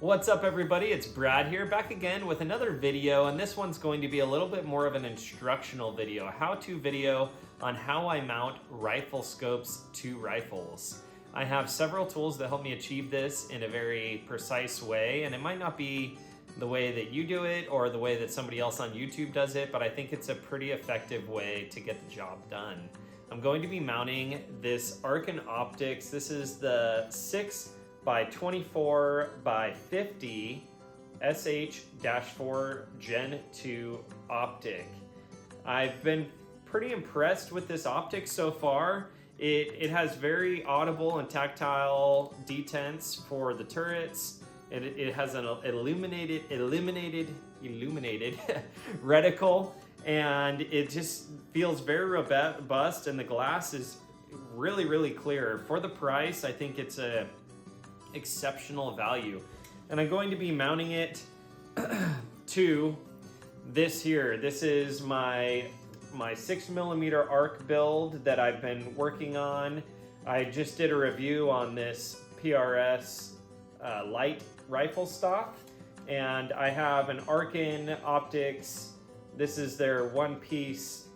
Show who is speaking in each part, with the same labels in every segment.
Speaker 1: What's up everybody, it's Brad here, back again with another video, and this one's going to be a little bit more of an instructional video, a how-to video on how I mount rifle scopes to rifles. I have several tools that help me achieve this in a very precise way, and it might not be the way that you do it or the way that somebody else on YouTube does it, but I think it's a pretty effective way to get the job done. I'm going to be mounting this Arken Optics. This is the 6x24x50 SH-4 Gen 2 optic. I've been pretty impressed with this optic so far. It has very audible and tactile detents for the turrets. It has an illuminated reticle, and it just feels very robust, and the glass is really clear. For the price, I think it's a exceptional value. And I'm going to be mounting it to this here. This is my 6mm arc build that I've been working on. I just did a review on this PRS light rifle stock, and I have an Arken Optics. This is their one-piece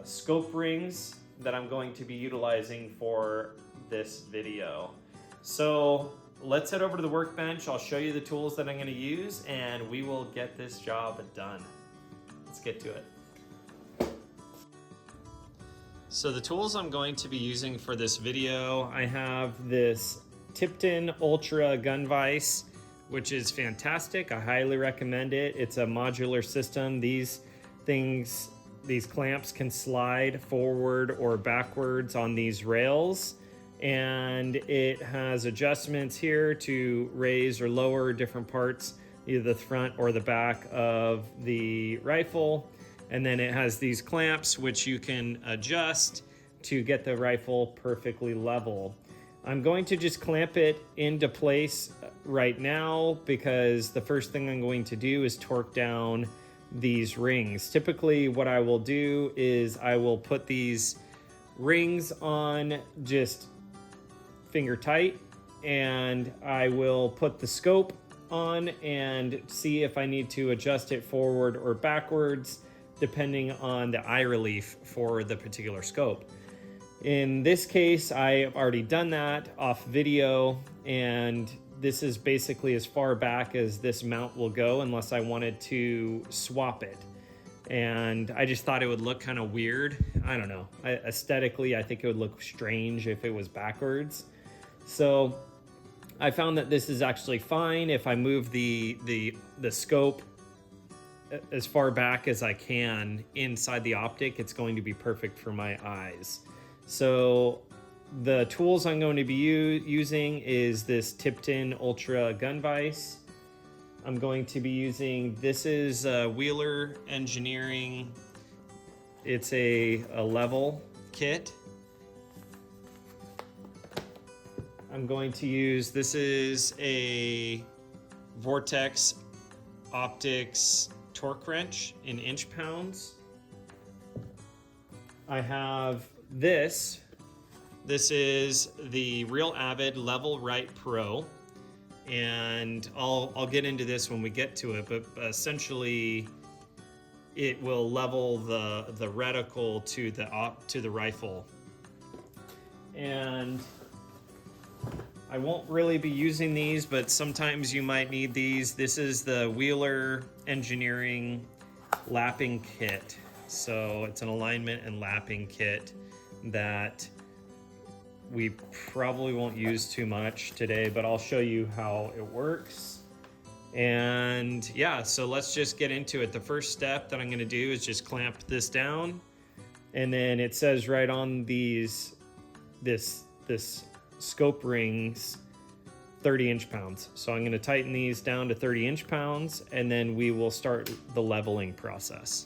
Speaker 1: scope rings that I'm going to be utilizing for this video. So let's head over to the workbench. I'll show you the tools that I'm going to use, and we will get this job done. Let's get to it. So the tools I'm going to be using for this video, I have this Tipton Ultra gun vise, which is fantastic. I highly recommend it. It's a modular system. These clamps can slide forward or backwards on these rails, and it has adjustments here to raise or lower different parts, either the front or the back of the rifle. And then it has these clamps which you can adjust to get the rifle perfectly level. I'm going to just clamp it into place right now because the first thing I'm going to do is torque down these rings. Typically what I will do is I will put these rings on just finger tight, and I will put the scope on and see if I need to adjust it forward or backwards depending on the eye relief for the particular scope. In this case, I've already done that off video, and this is basically as far back as this mount will go unless I wanted to swap it. And I just thought it would look kind of weird. I don't know. Aesthetically, I think it would look strange if it was backwards. So I found that this is actually fine. If I move the scope as far back as I can inside the optic, it's going to be perfect for my eyes. So the tools I'm going to be using is this Tipton Ultra gun vise. I'm going to be using, this is Wheeler Engineering. It's a level kit. I'm going to use, this is a Vortex Optics torque wrench in inch-pounds. I have this is the Real Avid Level Right Pro, and I'll get into this when we get to it, but essentially it will level the reticle to the rifle. And I won't really be using these, but sometimes you might need these. This is the Wheeler Engineering lapping kit. So it's an alignment and lapping kit that we probably won't use too much today, but I'll show you how it works. And yeah, so let's just get into it. The first step that I'm gonna do is just clamp this down, and then it says right on this scope rings 30 inch-pounds. So I'm gonna tighten these down to 30 inch-pounds, and then we will start the leveling process.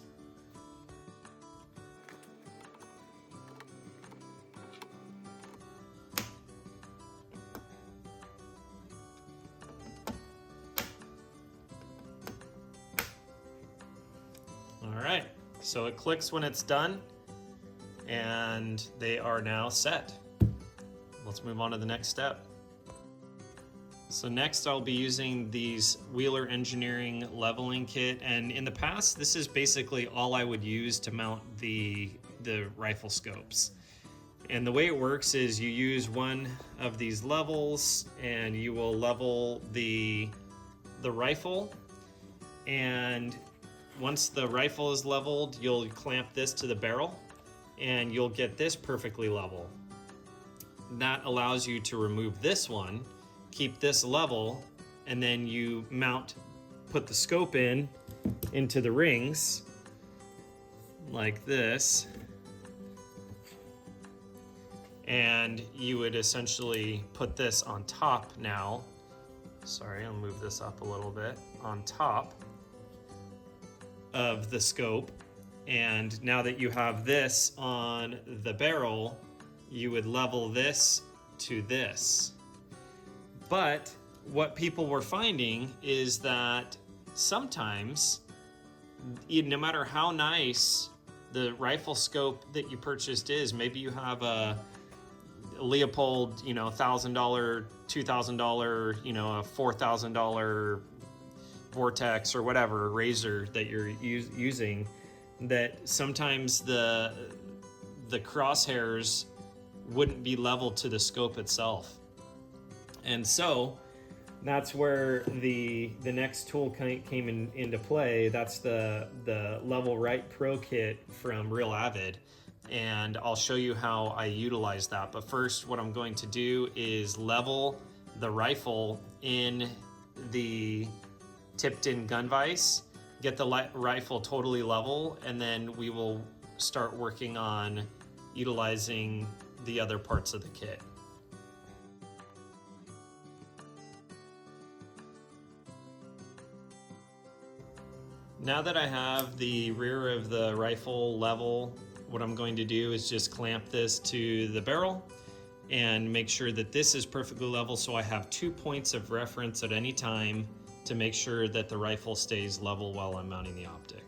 Speaker 1: All right, so it clicks when it's done, and they are now set. Let's move on to the next step. So next I'll be using these Wheeler Engineering leveling kit, and in the past this is basically all I would use to mount the rifle scopes. And the way it works is you use one of these levels and you will level the rifle, and once the rifle is leveled you'll clamp this to the barrel and you'll get this perfectly level. That allows you to remove this one, keep this level, and then you put the scope into the rings like this, and you would essentially put this on top now. Sorry, I'll move this up a little bit. On top of the scope, and now that you have this on the barrel, you would level this to this. But what people were finding is that sometimes, no matter how nice the rifle scope that you purchased is, maybe you have a Leopold, $1,000, $2,000, a $4,000 Vortex or whatever razor that you're using, that sometimes the crosshairs wouldn't be leveled to the scope itself. And so that's where the next tool came into play. That's the Level Right Pro kit from Real Avid, and I'll show you how I utilize that. But first, what I'm going to do is level the rifle in the tipped-in gun vise, get the rifle totally level, and then we will start working on utilizing the other parts of the kit. Now that I have the rear of the rifle level, what I'm going to do is just clamp this to the barrel and make sure that this is perfectly level, so I have 2 points of reference at any time to make sure that the rifle stays level while I'm mounting the optic.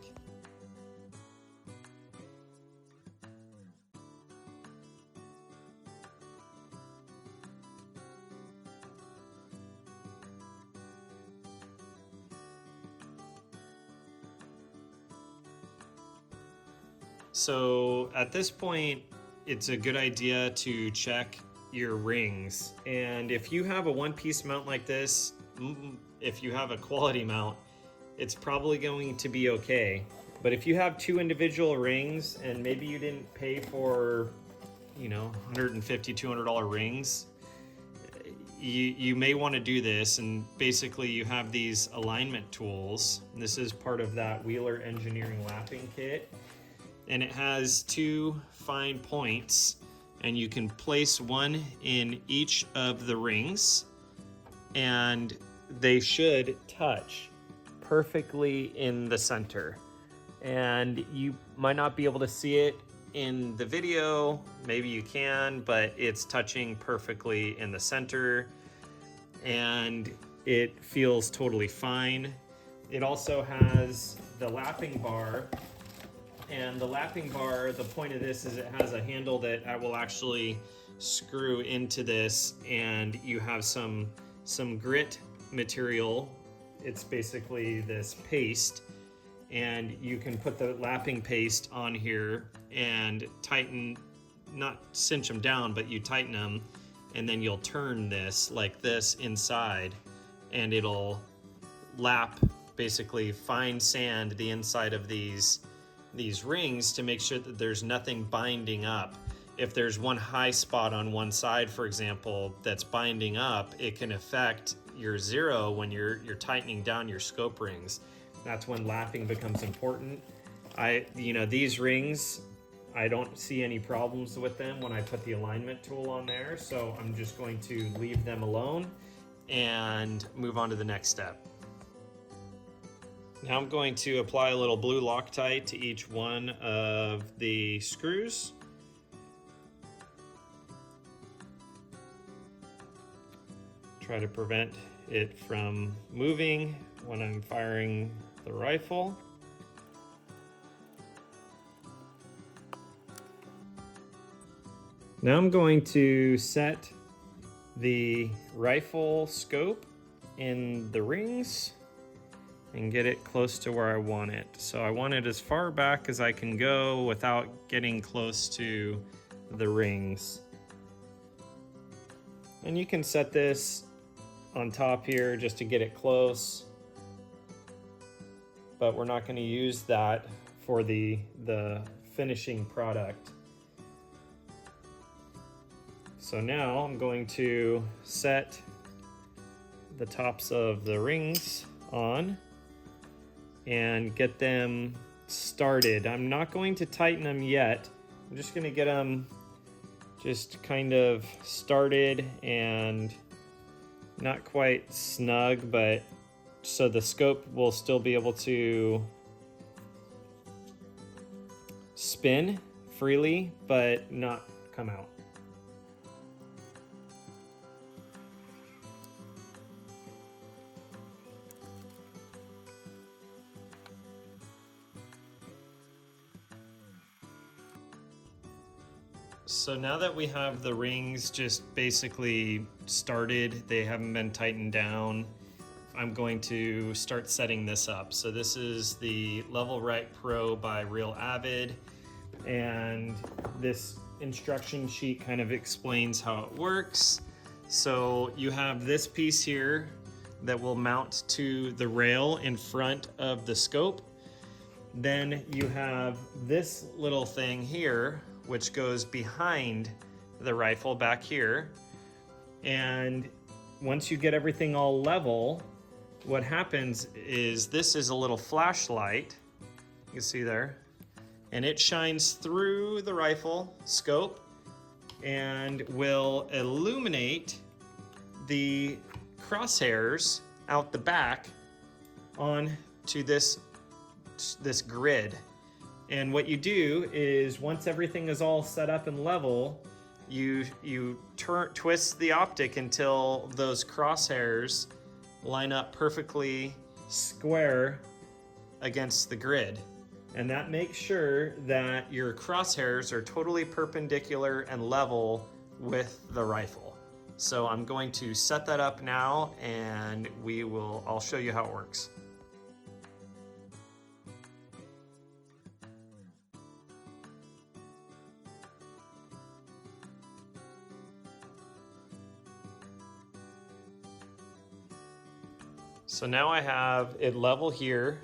Speaker 1: So at this point, it's a good idea to check your rings. And if you have a one-piece mount like this, if you have a quality mount, it's probably going to be okay. But if you have 2 individual rings and maybe you didn't pay for, $150, $200 rings, you may want to do this. And basically you have these alignment tools. This is part of that Wheeler Engineering lapping kit. And it has 2 fine points, and you can place one in each of the rings, and they should touch perfectly in the center. And you might not be able to see it in the video, maybe you can, but it's touching perfectly in the center, and it feels totally fine. It also has the lapping bar. And the lapping bar, the point of this is it has a handle that I will actually screw into this, and you have some grit material. It's basically this paste, and you can put the lapping paste on here and tighten, not cinch them down, but you tighten them, and then you'll turn this like this inside, and it'll lap, basically fine sand the inside of these rings to make sure that there's nothing binding up. If there's one high spot on one side, for example, that's binding up, it can affect your zero when you're tightening down your scope rings. That's when lapping becomes important. These rings, I don't see any problems with them when I put the alignment tool on there, so I'm just going to leave them alone and move on to the next step. Now I'm going to apply a little blue Loctite to each one of the screws. Try to prevent it from moving when I'm firing the rifle. Now I'm going to set the rifle scope in the rings and get it close to where I want it. So I want it as far back as I can go without getting close to the rings. And you can set this on top here just to get it close, but we're not going to use that for the finishing product. So now I'm going to set the tops of the rings on and get them started. I'm not going to tighten them yet. I'm just going to get them just kind of started and not quite snug, but so the scope will still be able to spin freely but not come out. So now that we have the rings just basically started, they haven't been tightened down, I'm going to start setting this up. So this is the Level Right Pro by Real Avid, and this instruction sheet kind of explains how it works. So you have this piece here that will mount to the rail in front of the scope. Then you have this little thing here which goes behind the rifle back here. And once you get everything all level, what happens is this is a little flashlight, you can see there, and it shines through the rifle scope and will illuminate the crosshairs out the back onto this grid. And what you do is once everything is all set up and level, you twist the optic until those crosshairs line up perfectly square against the grid. And that makes sure that your crosshairs are totally perpendicular and level with the rifle. So I'm going to set that up now and I'll show you how it works. So now I have it level here.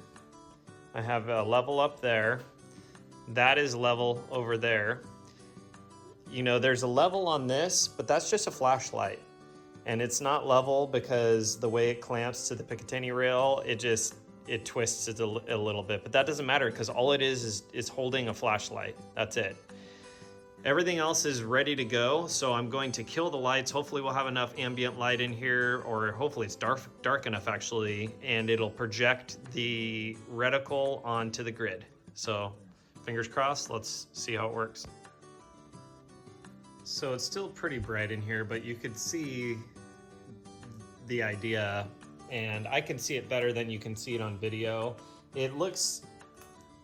Speaker 1: I have a level up there. That is level over there. You know, there's a level on this, but that's just a flashlight. And it's not level because the way it clamps to the Picatinny rail, it twists it a little bit. But that doesn't matter because all it is holding a flashlight. That's it. Everything else is ready to go, so I'm going to kill the lights. Hopefully we'll have enough ambient light in here, or hopefully it's dark enough actually, and it'll project the reticle onto the grid. So fingers crossed, let's see how it works. So it's still pretty bright in here, but you could see the idea, and I can see it better than you can see it on video. It looks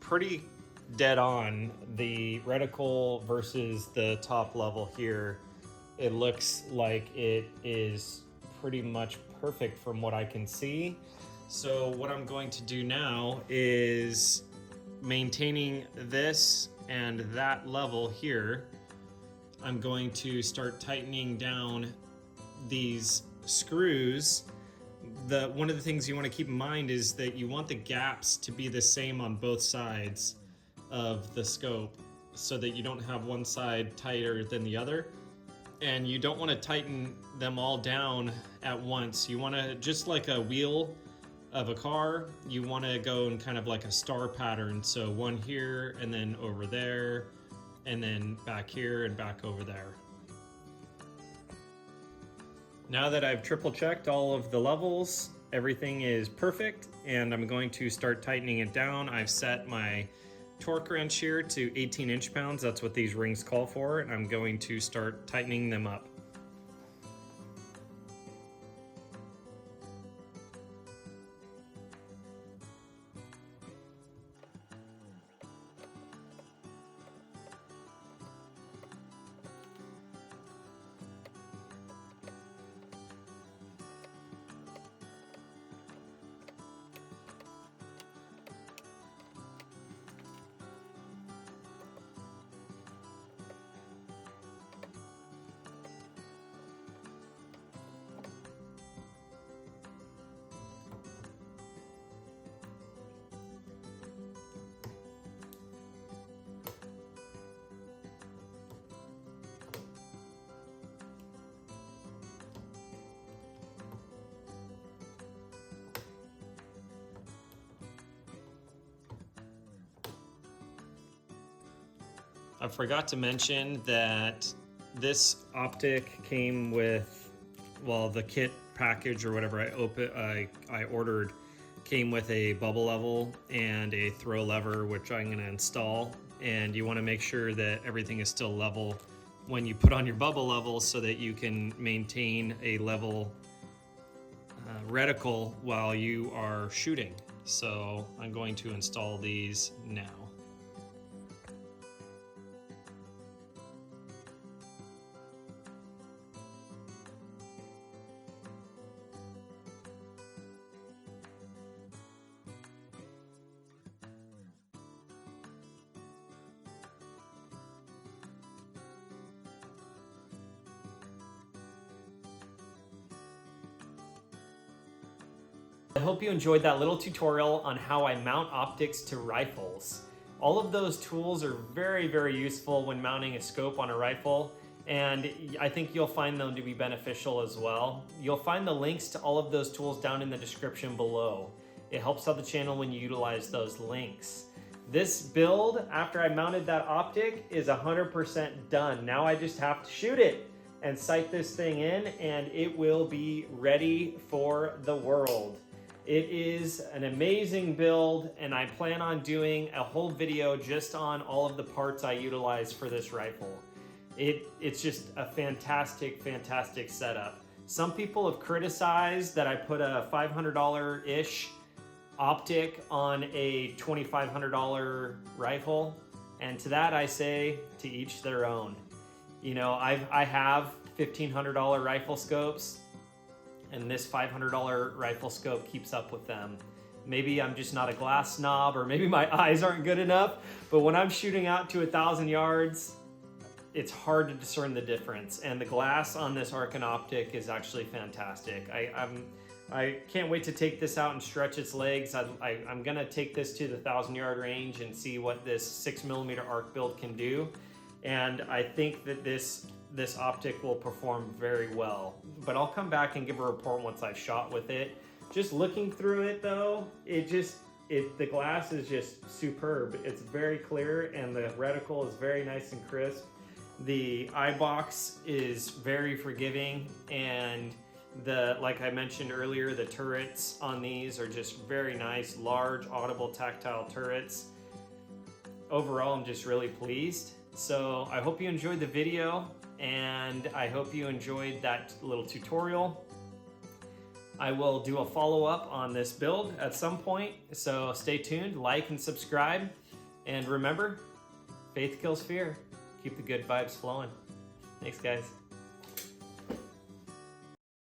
Speaker 1: pretty dead on, the reticle versus the top level here. It looks like it is pretty much perfect from what I can see. So what I'm going to do now is maintaining this and that level here. I'm going to start tightening down these screws. One of the things you want to keep in mind is that you want the gaps to be the same on both sides of the scope so that you don't have one side tighter than the other, and you don't want to tighten them all down at once. You want to, just like a wheel of a car, you want to go in kind of like a star pattern, so one here and then over there and then back here and back over there. Now that I've triple checked all of the levels, everything is perfect, and I'm going to start tightening it down. I've set my torque wrench here to 18 inch-pounds. That's what these rings call for, and I'm going to start tightening them up. I forgot to mention that this optic came with, well, the kit package or whatever I ordered came with a bubble level and a throw lever, which I'm going to install. And you want to make sure that everything is still level when you put on your bubble level so that you can maintain a level reticle while you are shooting. So I'm going to install these now. I hope you enjoyed that little tutorial on how I mount optics to rifles. All of those tools are very, very useful when mounting a scope on a rifle, and I think you'll find them to be beneficial as well. You'll find the links to all of those tools down in the description below. It helps out the channel when you utilize those links. This build, after I mounted that optic, is 100% done. Now I just have to shoot it and sight this thing in, and it will be ready for the world. It is an amazing build, and I plan on doing a whole video just on all of the parts I utilize for this rifle. It's just a fantastic, fantastic setup. Some people have criticized that I put a $500-ish optic on a $2,500 rifle, and to that I say, to each their own. You know, I have $1,500 rifle scopes, and this $500 rifle scope keeps up with them. Maybe I'm just not a glass snob, or maybe my eyes aren't good enough, but when I'm shooting out to 1,000 yards, it's hard to discern the difference. And the glass on this Archon optic is actually fantastic. I can't wait to take this out and stretch its legs. I'm gonna take this to the 1,000-yard range and see what this 6mm arc build can do. And I think that this optic will perform very well, but I'll come back and give a report once I've shot with it. Just looking through it though, the glass is just superb. It's very clear, and the reticle is very nice and crisp. The eye box is very forgiving, and like I mentioned earlier, the turrets on these are just very nice, large, audible, tactile turrets. Overall, I'm just really pleased. So I hope you enjoyed the video, and I hope you enjoyed that little tutorial. I will do a follow-up on this build at some point, so stay tuned, like and subscribe, and remember, faith kills fear. Keep the good vibes flowing. Thanks, guys.